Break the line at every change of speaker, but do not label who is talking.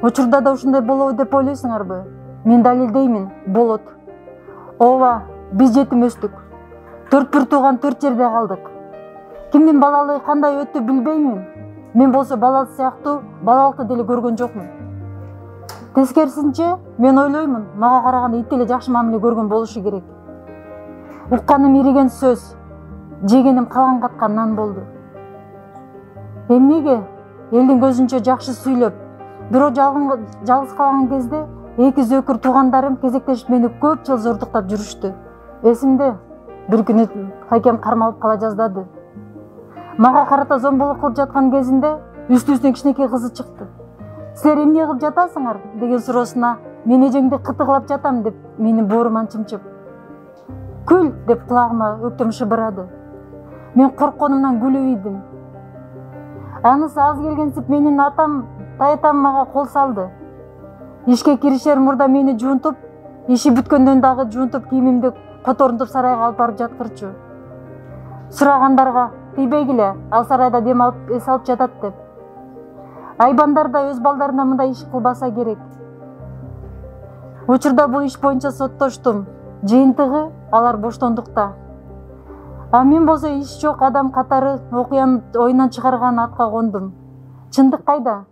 Учурда да ушундай болобу деп ойлойсуңарбы? Мен далилдеймин, болот. Ооба, биз жетим өстүк. 4 тууган 4 жерде калдык. Кимдин балалыгы кандай өттү билбеймин. Мен болсо балалы сыяктуу балалыкты деле көргөн жокмун. Тескерисинче, мен ойлоймун, мага караганда ит эле жакшы мамиле көргөн болушу керек. Укканым ириген сөз, жегеним калан каткан нан болду. Эмнеге элдин көзүнчө жакшы сүйлөп, бирок жалгыз калган кезде эки зөөкүр туугандарым кезектешип мени көп жыл зордуктап жүрүштү. Эсимде, бир күнү акем кармалып кала жаздады. Мага карата зомбулук кылып жаткан кезинде үстүбүздөн кичинекей кызы чыкты. Силер эмне кылып жатасыңар деген суроосуна мен эжеңди кытыклап жатам деп менин бооруман чымчып. Күл деп кулагыма өктөм шыбырады. Мен коркконумдан күлүп ийдим. Анысы аз келгенсип менин атам, таятам мага кол салды. Ишке киришер мурда мени жуунтуп, иши бүткөндөн дагы жуунтуп кийимимди которунтуп сарайга алып барып жаткырчу. Сурагандарга тийбегиле, ал сарайда дем алып эс алып жатат деп. Айбандар да өз балдарына мындай иш кылбаса керек. Учурда бул иш боюнча соттоштум. Жыйынтыгы алар боштондукта. А мен болсо иш жок адам катары окуяны оюнан чыгарган атка кондум. Чындык кайда?